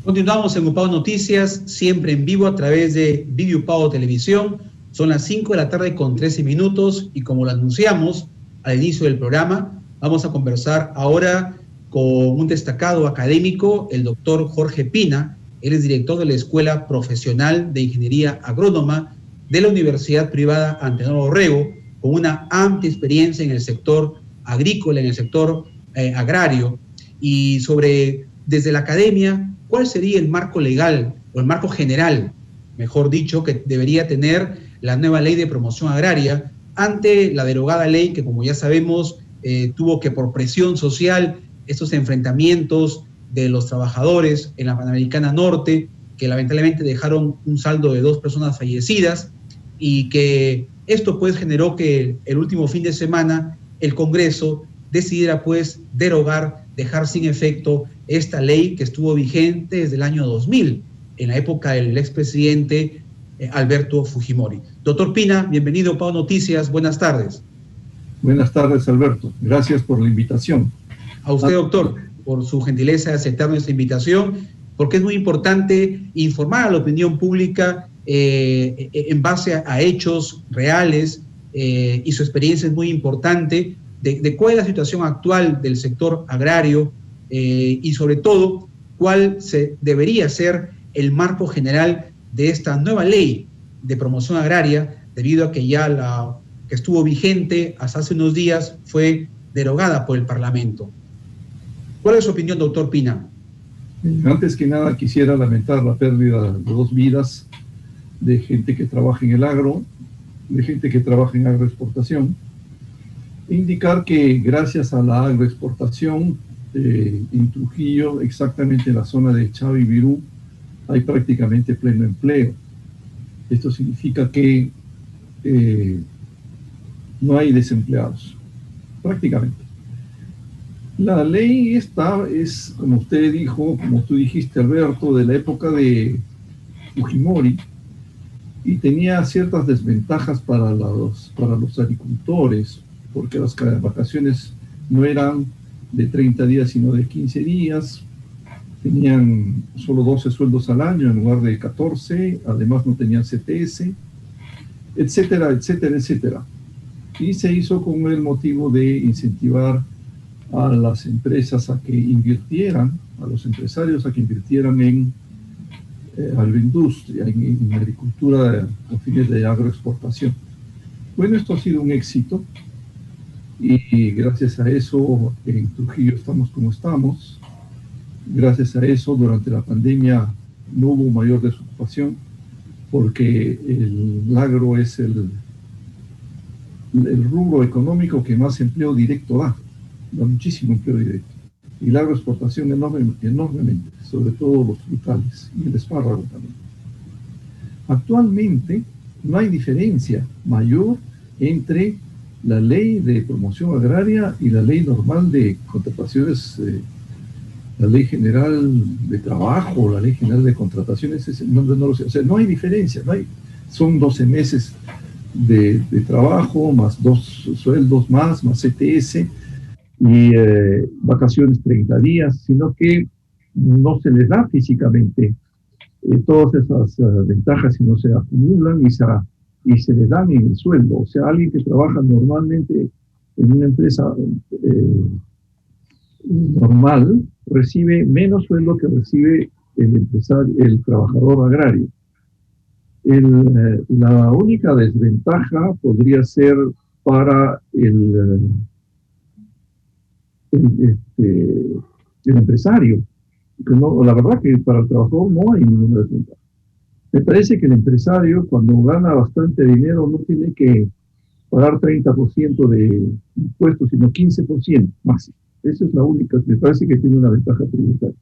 Continuamos en Upao Noticias, siempre en vivo a través de Video Upao Televisión. Son las 5 de la tarde con 13 minutos y como lo anunciamos al inicio del programa, vamos a conversar ahora con un destacado académico, el doctor Jorge Pina. Él es director de la Escuela Profesional de Ingeniería Agrónoma de la Universidad Privada Antenor Orrego, con una amplia experiencia en el sector agrícola, en el sector agrario, y sobre, desde la academia, ¿cuál sería el marco legal o el marco general, mejor dicho, que debería tener la nueva ley de promoción agraria ante la derogada ley que, como ya sabemos, tuvo que, por presión social, estos enfrentamientos de los trabajadores en la Panamericana Norte, que lamentablemente dejaron un saldo de 2 personas fallecidas, y que esto pues generó que el último fin de semana el Congreso decidiera pues derogar, dejar sin efecto esta ley que estuvo vigente desde el año 2000, en la época del expresidente Alberto Fujimori. Doctor Pina, bienvenido a Upao Noticias, buenas tardes. Buenas tardes, Alberto. Gracias por la invitación. A usted, doctor, por su gentileza de aceptar nuestra invitación, porque es muy importante informar a la opinión pública en base a hechos reales, y su experiencia es muy importante de cuál es la situación actual del sector agrario, y sobre todo cuál debería ser el marco general de esta nueva ley de promoción agraria, debido a que ya la que estuvo vigente hasta hace unos días fue derogada por el Parlamento. ¿Cuál es su opinión, doctor Pina? Antes que nada quisiera lamentar la pérdida de 2 vidas de gente que trabaja en el agro, de gente que trabaja en agroexportación. Indicar que gracias a la agroexportación en Trujillo, exactamente en la zona de Chave y Virú, hay prácticamente pleno empleo. Esto significa que no hay desempleados, prácticamente. La ley esta es, como usted dijo, como tú dijiste, Alberto, de la época de Fujimori, y tenía ciertas desventajas para los agricultores, porque las vacaciones no eran de 30 días, sino de 15 días. Tenían solo 12 sueldos al año en lugar de 14, además no tenían CTS, etcétera, etcétera, etcétera. Y se hizo con el motivo de incentivar a las empresas a que invirtieran, a los empresarios a que invirtieran en agroindustria, en agricultura con fines de agroexportación. Bueno, esto ha sido un éxito y gracias a eso en Trujillo estamos como estamos. Gracias a eso durante la pandemia no hubo mayor desocupación, porque el agro es el rubro económico que más empleo directo da muchísimo empleo directo. Y la agroexportación enormemente, sobre todo los frutales y el espárrago también. Actualmente no hay diferencia mayor entre la ley de promoción agraria y la ley normal de contrataciones, la ley general de trabajo, la ley general de contrataciones, no lo sé. O sea, no hay diferencia, son 12 meses de trabajo, más 2 sueldos más CTS, y vacaciones 30 días, sino que no se les da físicamente todas esas ventajas, sino se acumulan y se les dan en el sueldo. O sea, alguien que trabaja normalmente en una empresa normal recibe menos sueldo que recibe el trabajador agrario. La única desventaja podría ser para el empresario, que no, la verdad que para el trabajador no hay ninguna desventaja. Me parece que el empresario, cuando gana bastante dinero, no tiene que pagar 30% de impuestos, sino 15% máximo. Esa es la única, me parece que tiene una ventaja tributaria.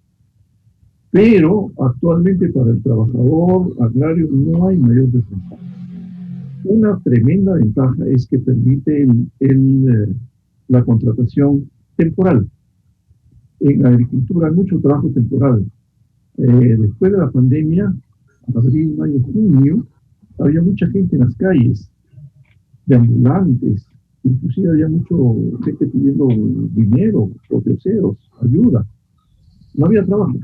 Pero actualmente para el trabajador agrario no hay mayor desventaja. Una tremenda ventaja es que permite la contratación temporal. En agricultura hay mucho trabajo temporal. Después de la pandemia, abril, mayo, junio, había mucha gente en las calles, de ambulantes, inclusive había mucha gente pidiendo dinero, proteoceros, ayuda. No había trabajo.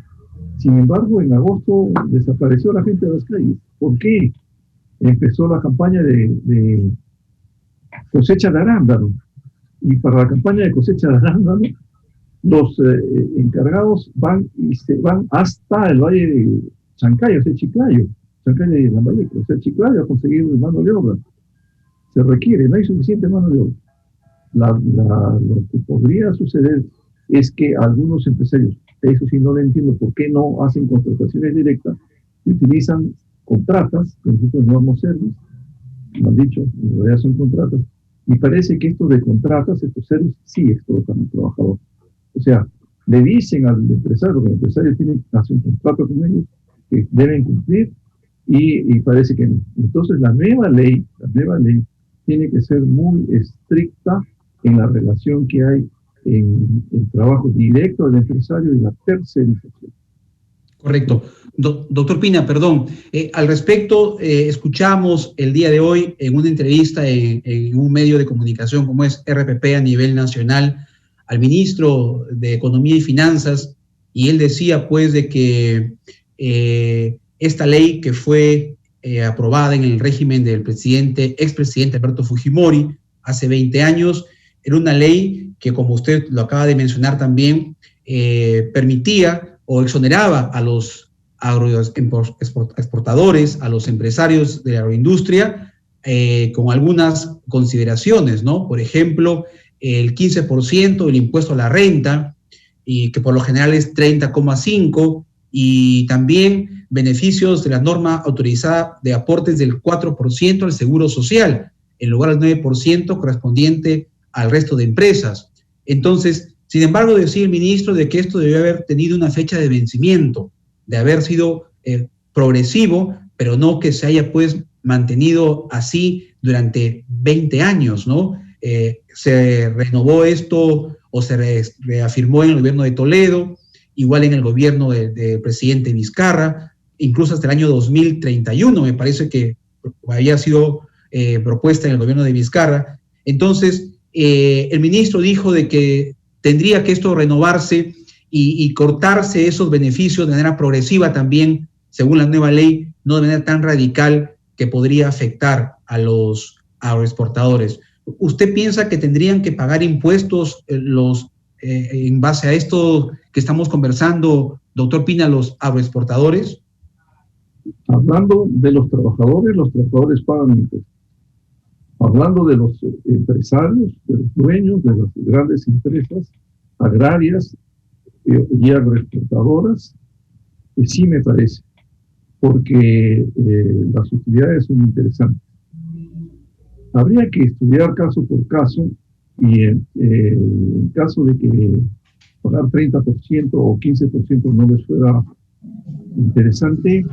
Sin embargo, en agosto desapareció la gente de las calles. ¿Por qué? Empezó la campaña de cosecha de arándano. Y para la campaña de cosecha de arándano, los encargados van y se van hasta el valle de Chancayo, o sea, Chiclayo, Chancayo de Lambayeque, o sea, Chiclayo a conseguir mano de obra. Se requiere, no hay suficiente mano de obra. Lo que podría suceder es que algunos empresarios, eso sí no lo entiendo, por qué no hacen contrataciones directas y utilizan contratas, que nosotros llamamos servicios, lo han dicho, en realidad son contratas, y parece que esto de contratas, estos servicios sí explotan al trabajador. O sea, le dicen al empresario, porque el empresario tiene que hacer un contrato con ellos, que deben cumplir, y parece que no. Entonces la nueva ley tiene que ser muy estricta en la relación que hay en el trabajo directo del empresario y la tercerización. Correcto. Doctor Pina, perdón. Al respecto, escuchamos el día de hoy en una entrevista en un medio de comunicación como es RPP a nivel nacional al ministro de Economía y Finanzas, y él decía pues de que esta ley que fue aprobada en el régimen del expresidente Alberto Fujimori hace 20 años, era una ley que, como usted lo acaba de mencionar también, permitía o exoneraba a los agroexportadores, a los empresarios de la agroindustria, con algunas consideraciones, ¿no? Por ejemplo, el 15% del impuesto a la renta, y que por lo general es 30,5%, y también beneficios de la norma autorizada de aportes del 4% al Seguro Social, en lugar del 9% correspondiente al resto de empresas. Entonces, sin embargo, decía el ministro de que esto debió haber tenido una fecha de vencimiento, de haber sido progresivo, pero no que se haya pues mantenido así durante 20 años, ¿no? Se renovó esto o se reafirmó en el gobierno de Toledo, igual en el gobierno del presidente Vizcarra, incluso hasta el año 2031, me parece que había sido propuesta en el gobierno de Vizcarra. Entonces, el ministro dijo de que tendría que esto renovarse y cortarse esos beneficios de manera progresiva también, según la nueva ley, no de manera tan radical que podría afectar a los agroexportadores. ¿Usted piensa que tendrían que pagar impuestos en base a esto que estamos conversando, doctor Pina, los agroexportadores? Hablando de los trabajadores pagan impuestos. Hablando de los empresarios, de los dueños de las grandes empresas agrarias y agroexportadoras, sí me parece, porque las utilidades son interesantes. Habría que estudiar caso por caso, y en caso de que pagar 30% o 15% no les fuera interesante,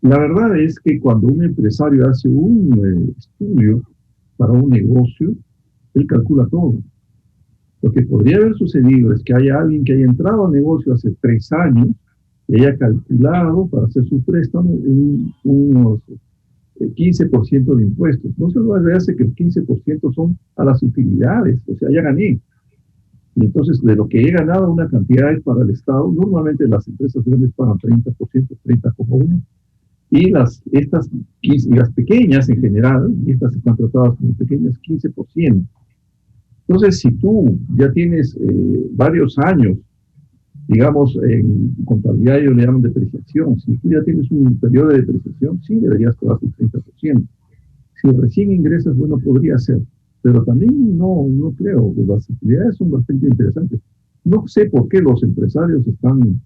la verdad es que cuando un empresario hace un estudio para un negocio, él calcula todo. Lo que podría haber sucedido es que haya alguien que haya entrado al negocio hace 3 años y haya calculado para hacer su préstamo unos 15% de impuestos. No se lo hace que el 15% son a las utilidades, o sea, ya gané. Y entonces, de lo que he ganado, una cantidad es para el Estado. Normalmente las empresas grandes pagan 30%, 30,1%. Y estas 15, y las pequeñas en general, y estas están tratadas como pequeñas, 15%. Entonces, si tú ya tienes varios años, digamos, en contabilidad ellos le llaman depreciación, si tú ya tienes un periodo de depreciación, sí deberías pagar el 30%. Si recién ingresas, bueno, podría ser, pero también no creo, pues las utilidades son bastante interesantes. No sé por qué los empresarios están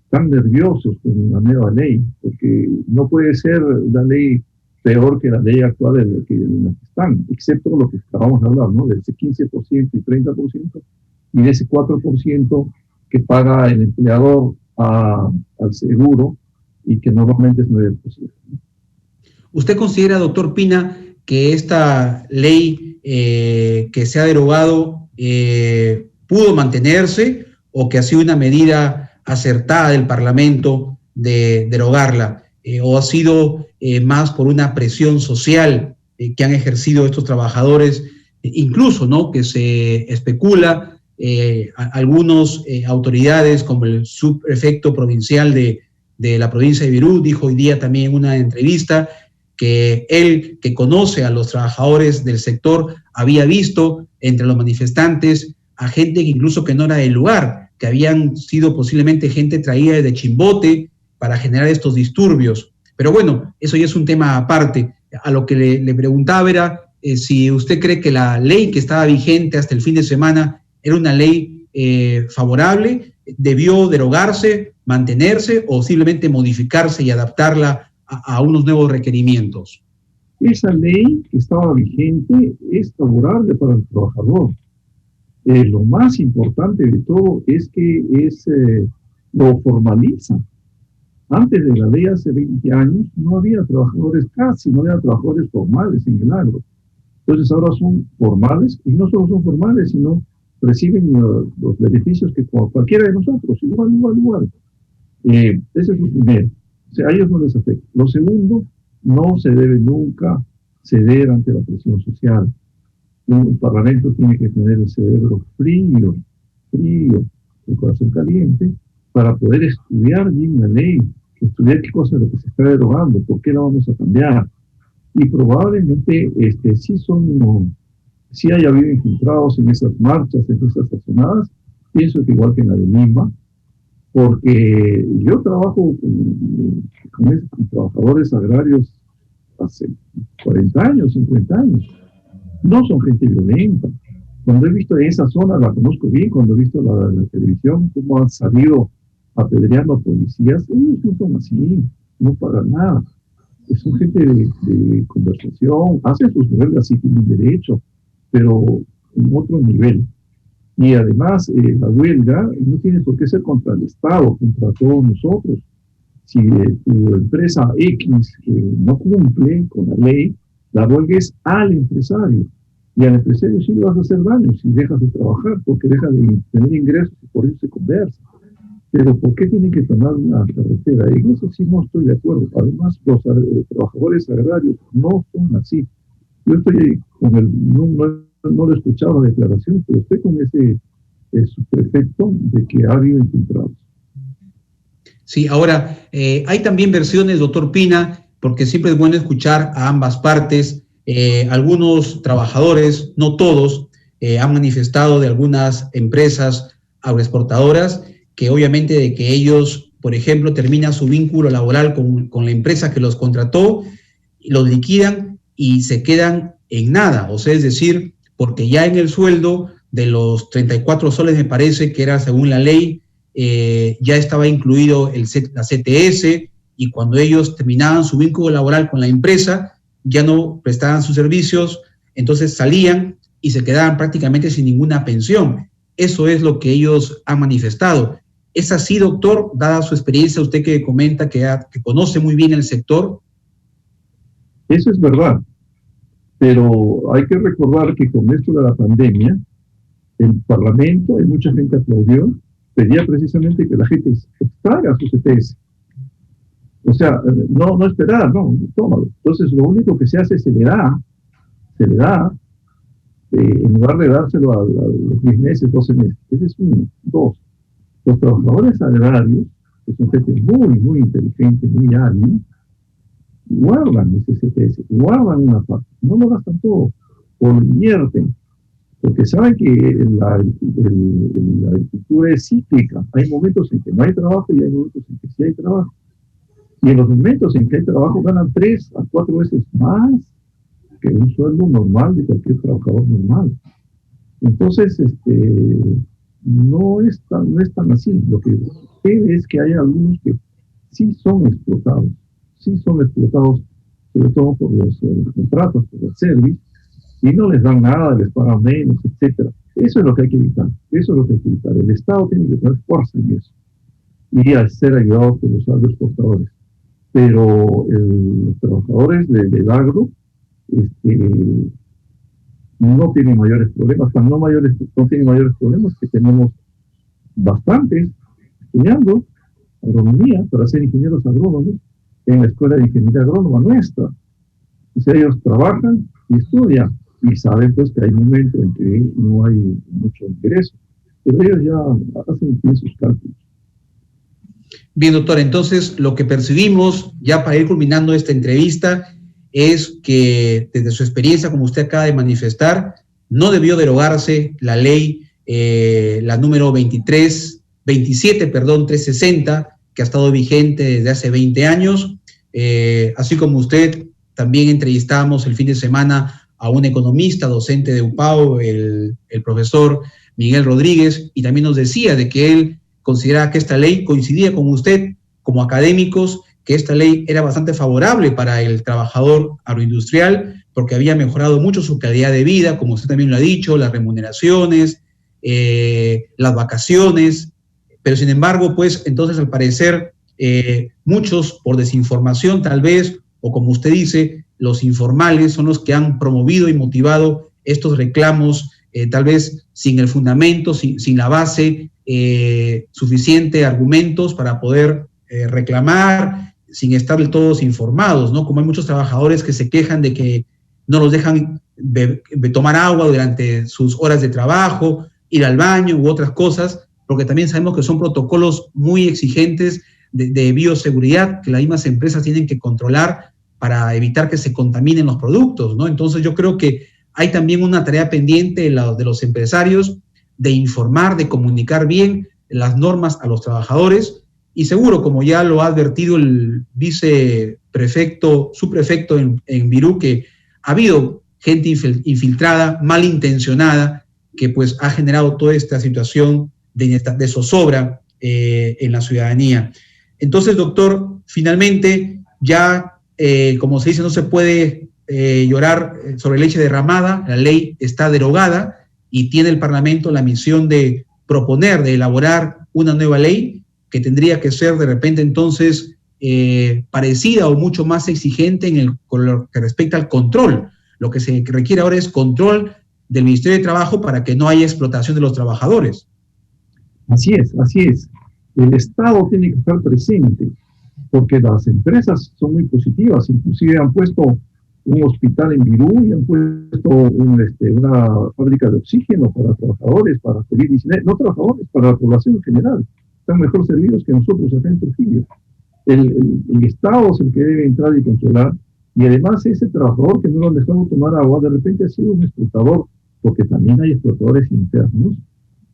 tan nerviosos con la nueva ley, porque no puede ser la ley peor que la ley actual en la que están, excepto lo que acabamos de hablar, ¿no? De ese 15% y 30%, y de ese 4% que paga el empleador al seguro, y que normalmente es 9%. ¿Usted considera, doctor Pina, que esta ley que se ha derogado pudo mantenerse, o que ha sido una medida acertada del Parlamento de derogarla, o ha sido más por una presión social que han ejercido estos trabajadores, incluso, ¿no?, que se especula algunos autoridades, como el subprefecto provincial de la provincia de Virú, dijo hoy día también en una entrevista que él, que conoce a los trabajadores del sector, había visto entre los manifestantes a gente que incluso que no era del lugar, que habían sido posiblemente gente traída desde Chimbote para generar estos disturbios. Pero bueno, eso ya es un tema aparte. A lo que le preguntaba era si usted cree que la ley que estaba vigente hasta el fin de semana era una ley favorable, debió derogarse, mantenerse o simplemente modificarse y adaptarla a unos nuevos requerimientos. Esa ley que estaba vigente es favorable para el trabajador. Lo más importante de todo es que lo formaliza. Antes de la ley, hace 20 años, no había trabajadores, casi no había trabajadores formales en el agro. Entonces ahora son formales, y no solo son formales, sino reciben los beneficios que cualquiera de nosotros, igual. Ese es lo primero. O sea, a ellos no les afecta. Lo segundo, no se debe nunca ceder ante la presión social. Un parlamento tiene que tener el cerebro frío, el corazón caliente, para poder estudiar bien la ley, estudiar qué cosa es lo que se está derogando, por qué la vamos a cambiar. Y probablemente sí haya habido infiltrados en esas marchas, en esas sazonadas. Pienso que igual que en la de Lima, porque yo trabajo con trabajadores agrarios hace 40 años, 50 años. No son gente violenta. Cuando he visto en esa zona, la conozco bien, cuando he visto la televisión, cómo han salido apedreando a policías, ellos no son así, no pagan nada. Son gente de conversación, hacen sus huelgas, sí tienen derecho, pero en otro nivel. Y además, la huelga no tiene por qué ser contra el Estado, contra todos nosotros. Si tu empresa X no cumple con la ley, la huelga es al empresario. Y al empresario sí le vas a hacer daño si dejas de trabajar, porque deja de tener ingresos y por eso se conversa. Pero ¿por qué tienen que tomar una carretera? En eso sí no estoy de acuerdo. Además, los trabajadores agrarios no son así. Yo estoy con no lo he escuchado las declaraciones, pero estoy con ese subprefecto de que ha habido infiltrados. Sí, ahora, hay también versiones, doctor Pina, porque siempre es bueno escuchar a ambas partes. Algunos trabajadores, no todos, han manifestado de algunas empresas agroexportadoras que obviamente de que ellos, por ejemplo, terminan su vínculo laboral con la empresa que los contrató, los liquidan y se quedan en nada. O sea, es decir, porque ya en el sueldo de los 34 soles, me parece que era según la ley, ya estaba incluido la CTS, y cuando ellos terminaban su vínculo laboral con la empresa, ya no prestaban sus servicios, entonces salían y se quedaban prácticamente sin ninguna pensión. Eso es lo que ellos han manifestado. ¿Es así, doctor, dada su experiencia, usted que comenta que conoce muy bien el sector? Eso es verdad, pero hay que recordar que con esto de la pandemia, el Parlamento, hay mucha gente aplaudió, pedía precisamente que la gente extraiga su CTS. O sea, no esperar, no, tómalo. Entonces, lo único que se hace, se le da, en lugar de dárselo a los 10 meses, 12 meses. Ese es uno. Dos, los trabajadores agrarios, que son gente muy inteligente, muy hábil, guardan ese CTS, guardan una parte, no lo gastan todo, o lo invierten, porque saben que la agricultura es cíclica. Hay momentos en que no hay trabajo y hay momentos en que sí hay trabajo. Y en los momentos en que hay trabajo ganan 3 a 4 veces más que un sueldo normal de cualquier trabajador normal. Entonces, no es tan así. Lo que sucede es que hay algunos que sí son explotados, sobre todo por los contratos, por el service, y no les dan nada, les pagan menos, etcétera. Eso es lo que hay que evitar. El Estado tiene que tener fuerza en eso y al ser ayudado por los agroexportadores. Pero los trabajadores del agro no tienen mayores problemas, no tienen mayores problemas, que tenemos bastantes estudiando agronomía para ser ingenieros agrónomos en la Escuela de Ingeniería Agrónoma nuestra. O sea, ellos trabajan y estudian y saben pues que hay momentos en que no hay mucho ingreso. pero ellos ya hacen bien sus cálculos. Bien, doctor, entonces lo que percibimos, ya para ir culminando esta entrevista, es que desde su experiencia, como usted acaba de manifestar, no debió derogarse la ley, la número 360, que ha estado vigente desde hace 20 años. Así como usted, también entrevistamos el fin de semana a un economista, docente de UPAO, el profesor Miguel Rodríguez, y también nos decía de que él consideraba que esta ley coincidía con usted como académicos, que esta ley era bastante favorable para el trabajador agroindustrial porque había mejorado mucho su calidad de vida, como usted también lo ha dicho, las remuneraciones, las vacaciones, pero sin embargo, pues entonces al parecer muchos por desinformación tal vez, o como usted dice, los informales son los que han promovido y motivado estos reclamos, tal vez sin el fundamento, sin la base suficiente argumentos para poder reclamar, sin estar del todo informados, ¿no? Como hay muchos trabajadores que se quejan de que no los dejan tomar agua durante sus horas de trabajo, ir al baño u otras cosas, porque también sabemos que son protocolos muy exigentes de bioseguridad que las mismas empresas tienen que controlar para evitar que se contaminen los productos, ¿no? Entonces yo creo que hay también una tarea pendiente de los empresarios de informar, de comunicar bien las normas a los trabajadores, y seguro, como ya lo ha advertido el viceprefecto, subprefecto en Virú, que ha habido gente infiltrada, malintencionada, que pues ha generado toda esta situación de zozobra en la ciudadanía. Entonces, doctor, finalmente ya, como se dice, no se puede llorar sobre leche derramada, la ley está derogada y tiene el Parlamento la misión de proponer, de elaborar una nueva ley que tendría que ser de repente entonces parecida o mucho más exigente con lo que respecta al control. Lo que se requiere ahora es control del Ministerio de Trabajo para que no haya explotación de los trabajadores. Así es, así es. El Estado tiene que estar presente, porque las empresas son muy positivas, inclusive han puesto un hospital en Virú y han puesto una fábrica de oxígeno para trabajadores, para COVID-19, no trabajadores, para la población en general. Están mejor servidos que nosotros acá en Trujillo. El Estado es el que debe entrar y controlar, y además ese trabajador que no lo han dejado tomar agua, de repente ha sido un explotador, porque también hay explotadores internos,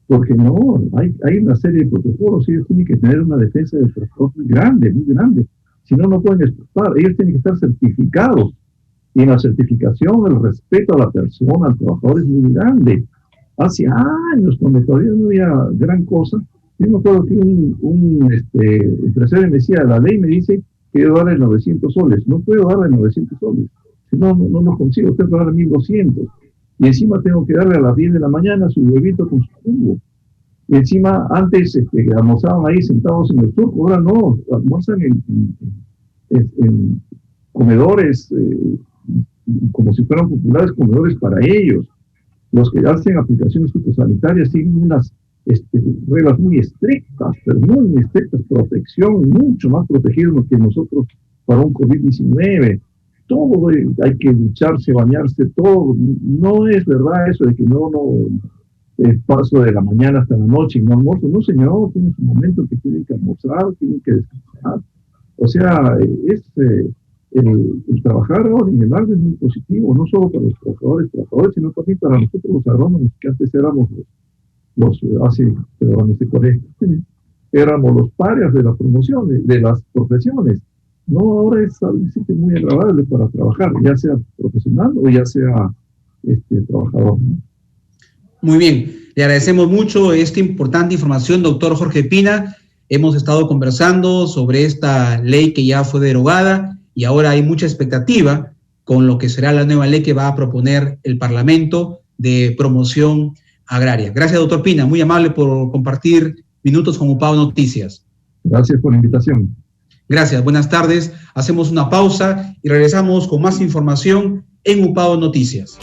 porque no, hay una serie de protocolos, ellos tienen que tener una defensa del trabajador muy grande, si no, no pueden explotar, ellos tienen que estar certificados, y en la certificación el respeto a la persona, al trabajador es muy grande. Hace años, cuando todavía no había gran cosa, yo me acuerdo que un empresario me decía, la ley me dice que yo darle 900 soles. No puedo darle 900 soles. Si no lo consigo, tengo que darle 1200. Y encima tengo que darle a las 10 de la mañana su huevito con su jugo. Y encima, antes almorzaban ahí sentados en el turco, ahora no, almuerzan en comedores, como si fueran populares comedores para ellos. Los que hacen aplicaciones fitosanitarias tienen unas reglas muy estrictas, pero muy estrictas, protección, mucho más protegidos que nosotros para un COVID-19. Todo hay que ducharse, bañarse, todo. No es verdad eso de que no paso de la mañana hasta la noche y no almuerzo. No, señor, tiene su momento que tienen que almorzar, tienen que descansar. O sea, el trabajar ahora en el agro es muy positivo, no solo para los trabajadores, sino también para nosotros los agrónomos, que antes éramos éramos los parias de la promoción, de las profesiones. No, ahora es algo muy agradable para trabajar, ya sea profesional o ya sea trabajador, ¿no? Muy bien, le agradecemos mucho esta importante información, doctor Jorge Pina. Hemos estado conversando sobre esta ley que ya fue derogada y ahora hay mucha expectativa con lo que será la nueva ley que va a proponer el Parlamento de promoción agraria. Gracias, doctor Pina, muy amable por compartir minutos con UPAO Noticias. Gracias por la invitación. Gracias, buenas tardes. Hacemos una pausa y regresamos con más información en UPAO Noticias.